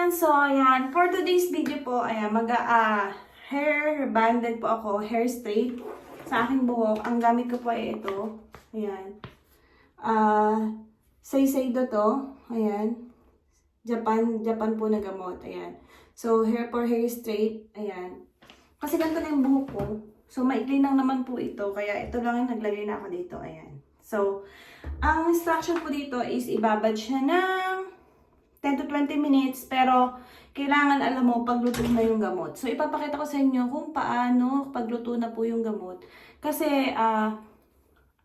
everyone! So, ayan, for today's video po, ayan, hair banded po ako, hair straight sa aking buhok. Ang gamit ko po ay ito. Ayan. Shiseido to. Ayan. Japan po na gamot. Ayan. So, for hair straight. Ayan. Kasi ganito na yung buhok ko. So, maikli lang naman po ito. Kaya ito lang yung naglagay na ako dito. Ayan. So, ang instruction po dito is ibabad siya ng 10 to 20 minutes, pero kailangan alam mo pagluto na yung gamot. So, ipapakita ko sa inyo kung paano pagluto na po yung gamot. Kasi,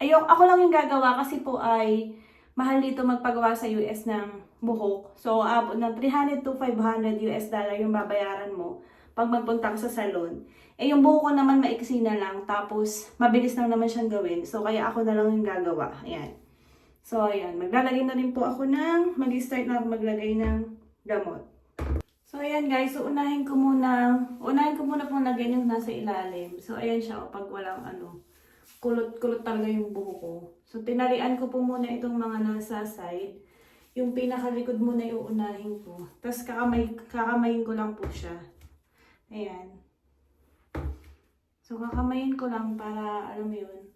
ako lang yung gagawa kasi po ay mahal dito magpagawa sa US ng buhok. So, abot ng 300 to 500 US dollar yung babayaran mo pag magpunta ka sa salon. Eh, yung buhok ko naman maiksi na lang, tapos mabilis lang naman siyang gawin. So, kaya ako na lang yung gagawa. Ayan. So, ayan. Maglalagay na rin po ako mag-start na ako maglagay ng gamot. So, ayan guys. So, unahin ko muna po lagay yung nasa ilalim. So, ayan siya. Pag walang kulot-kulot talaga yung buhok ko. So, tinalian ko po muna itong mga nasa side. Yung pinakalikod muna yung unahin ko. Tapos, kakamayin ko lang po siya. Ayan. So, kakamayin ko lang para, alam mo yun.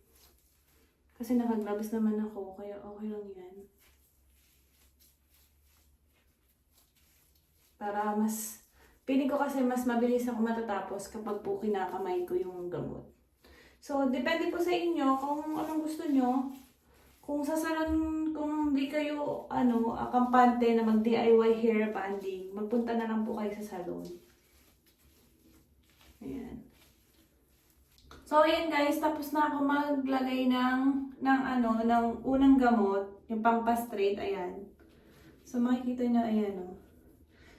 Kasi nakaglabas naman ako, kaya okay lang yan. Para piling ko kasi mas mabilis ako matatapos kapag po kinakamay ko yung gamot. So, depende po sa inyo kung anong gusto nyo. Kung sa salon, kung di kayo, kampante na mag-DIY hair banding, magpunta na lang po kayo sa salon. Ayan. So, ayan guys, tapos na ako maglagay ng unang gamot, yung pang-straight, ayan. So, makikita nyo, ayan o.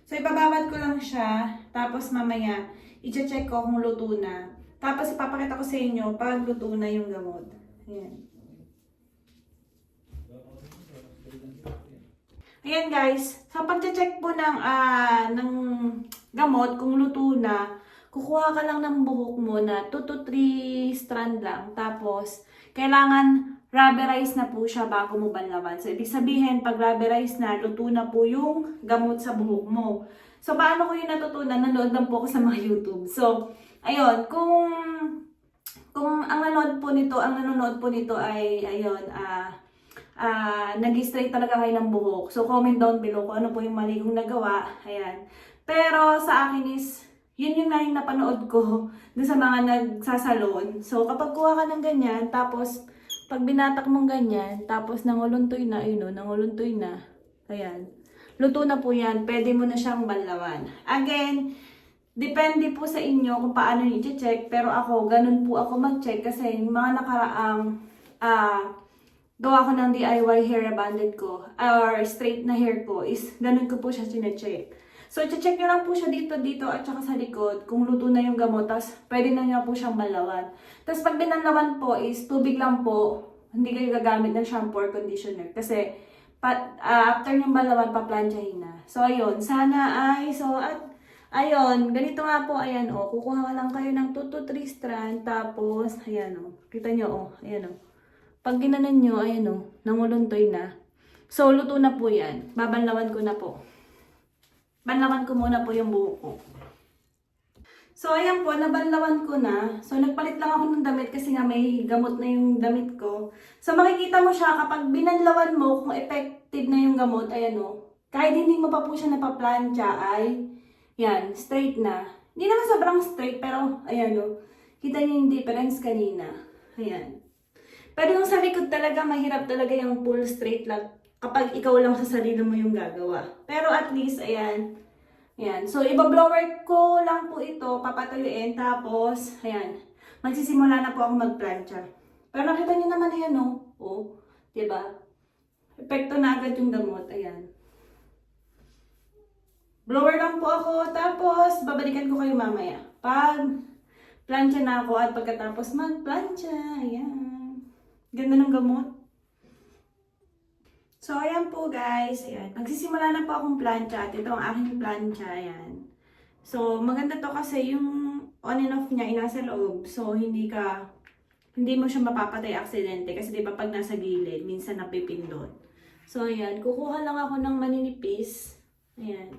So, ibababad ko lang siya, tapos mamaya, i-check ko kung luto na. Tapos, ipapakita ko sa inyo pag luto na yung gamot. Ayan. Ayan guys, sa pag-check po ng gamot, kung luto na, kukuha ka lang ng buhok mo na 2 to 3 strand lang. Tapos, kailangan rubberize na po siya bago mo banlawan. So, ibig sabihin, pag rubberize na, luto na po yung gamot sa buhok mo. So, paano ko yung natutunan? Nanood lang po ako sa mga YouTube. So, ayun, kung ang nanonood po nito ay, ayun, nag-straight talaga kayo ng buhok. So, comment down below kung ano po yung mali kong nagawa. Ayan. Pero, sa akin is, yun yung napanood ko dun sa mga nagsasalon. So, kapag kuha ka ng ganyan, tapos, pag binatak mong ganyan, tapos nanguluntoy na, nanguluntoy na. Ayan. Luto na po yan. Pwede mo na siyang banlawan. Again, depende po sa inyo kung paano nyo i-check. Pero ako, ganun po ako mag-check kasi yung mga nakaraang gawa ko ng DIY hair banded ko, or straight na hair ko, is ganun ko po siya sinecheck. So, i-check nyo lang po siya dito, at saka sa likod, kung luto na yung gamot, tapos pwede na nyo po siyang malawan. Tapos, pag binanlawan po is tubig lang po, hindi kayo gagamit ng shampoo or conditioner. Kasi, after yung balawan, paplansyahin na. So, ayun, ayun, ganito nga po, ayan o, kukuha lang kayo ng 2 to 3 strand, tapos, ayan o, kita nyo o, ayan o. Pag ginanan nyo, ayan o, nanguluntoy na. So, luto na po yan. Babanlawan ko na po. Banlawan ko muna po yung buhok ko. So, ayan po, nabanlawan ko na. So, nagpalit lang ako ng damit kasi nga may gamot na yung damit ko. So, makikita mo siya kapag binanlawan mo kung effective na yung gamot, ayan o. Kahit hindi mo pa po siya napaplansya ay, yan, straight na. Hindi naman sobrang straight, pero, ayan o. Kita niyo yung difference kanina. Ayan. Pero yung sa likod talaga, mahirap talaga yung full straight lang kapag ikaw lang sa sarili mo yung gagawa. Pero at least, ayan. Ayan. So, ibablower ko lang po ito, papatuloyin. Tapos, ayan. Magsisimula na po ako magplansya. Pero nakita niyo naman ayan, no? Oh, diba? Epekto na agad yung gamot. Ayan. Blower lang po ako. Tapos, babalikan ko kayo mamaya. Pag plansya na ako at pagkatapos magplansya. Ayan. Ganda ng gamot. So, ayan po guys. Ayan. Magsisimula na po akong plancha. At ito ang aking plancha. Ayan. So, maganda to kasi yung on and off niya ay nasa loob. So, hindi mo siya mapapatay aksidente. Kasi diba pag nasa gilid, minsan napipindot. So, ayan. Kukuha lang ako ng maninipis. Ayan.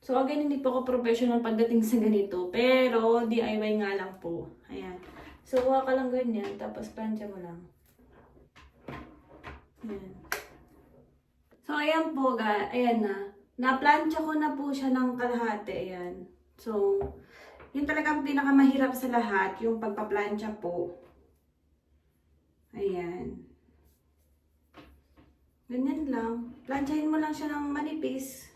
So, again, hindi po ako professional pagdating sa ganito. Pero, DIY nga lang po. Ayan. So, kuha ka lang ganyan. Tapos, plancha mo lang. Ayan. So, ayan po, guys. Ayan na. Na-plancha ko na po siya ng kalahati. Ayan. So, yun talagang pinakamahirap sa lahat. Yung pagpa-plancha po. Ayan. Ganyan lang. Planchahin mo lang siya ng manipis.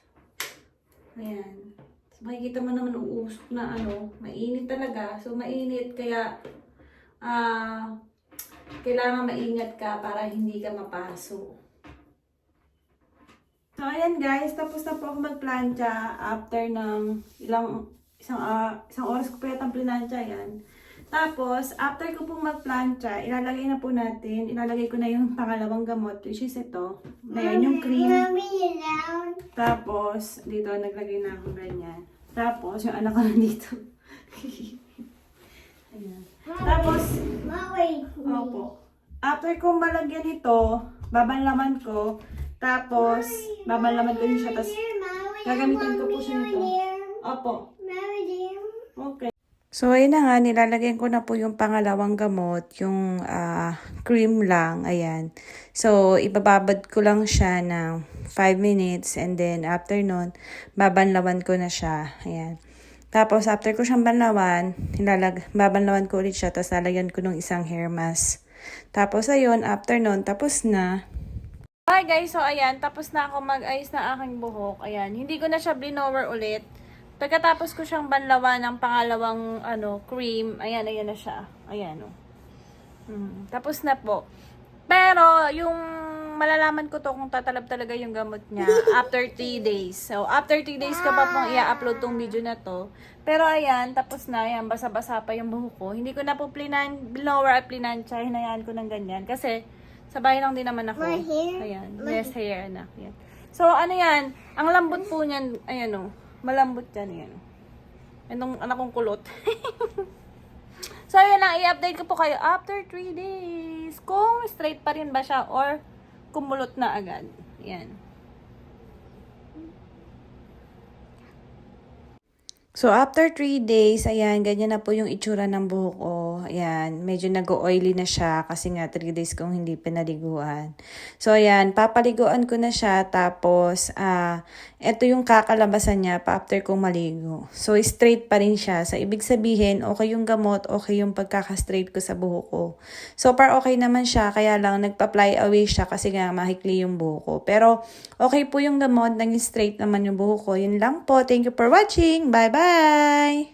Ayan. So, makikita mo naman uusok na mainit talaga. So, mainit kaya kailangan maingat ka para hindi ka mapaso. So, ayan guys. Tapos na po ako magplancha after ng isang oras ko pa yatang planansya yan. Tapos, after ko pong magplancha, ilalagay ko na yung pangalawang gamot, which is ito. Ayan, yung cream. Tapos, dito, naglagay na ako ganyan. Tapos, yung anak ko nandito. Ayan. Tapos, opo. After kong malagyan ito, babanlaman ko. Tapos, babanlaman ko din siya. Tapos, gagamitin ko po siya nito. Opo. Okay. So, ayun na nga, nilalagyan ko na po yung pangalawang gamot, yung cream lang, ayan. So, ibababad ko lang siya ng 5 minutes and then after nun, babanlawan ko na siya, ayan. Tapos, after ko siyang banlawan, babanlawan ko ulit siya, tapos lalagyan ko ng isang hair mask. Tapos, ayun, after nun, tapos na. Hi guys, so ayan, tapos na ako mag-ayos na aking buhok, ayan. Hindi ko na siya blower ulit. Pagkatapos ko siyang banlawan ng pangalawang cream, ayan na siya. Ayan tapos na po. Pero yung malalaman ko to kung tatalab talaga yung gamot niya after 3 days. So after 3 days ko pa pong i-upload tong video na to. Pero ayan, tapos na, ayan, basa-basa pa yung buhok ko. Hindi ko na po blower at plinansya, hinayaan ko ng ganyan kasi sa bahay lang din naman ako. Ayan, yes, hair anak. Ayan. So ano yan, ang lambot po niyan, ayan malambot yan, yan. Itong anak kong kulot. So, yun lang. I-update ko po kayo after 3 days. Kung straight pa rin ba siya or kumulot na agad. Yan. So, after 3 days, ayan, ganyan na po yung itsura ng buhok ko. Ayan, medyo nag-oily na siya kasi nga 3 days kong hindi pinaliguan. So, ayan, papaliguan ko na siya. Tapos, ito yung kakalabasan niya pa after kong maligo. So, straight pa rin siya. So, ibig sabihin, okay yung gamot, okay yung pagkaka-straight ko sa buhok ko. So, okay naman siya. Kaya lang, nagpa-fly away siya kasi nga mahikli yung buhok ko. Pero, okay po yung gamot, naging straight naman yung buhok ko. Yun lang po. Thank you for watching. Bye-bye!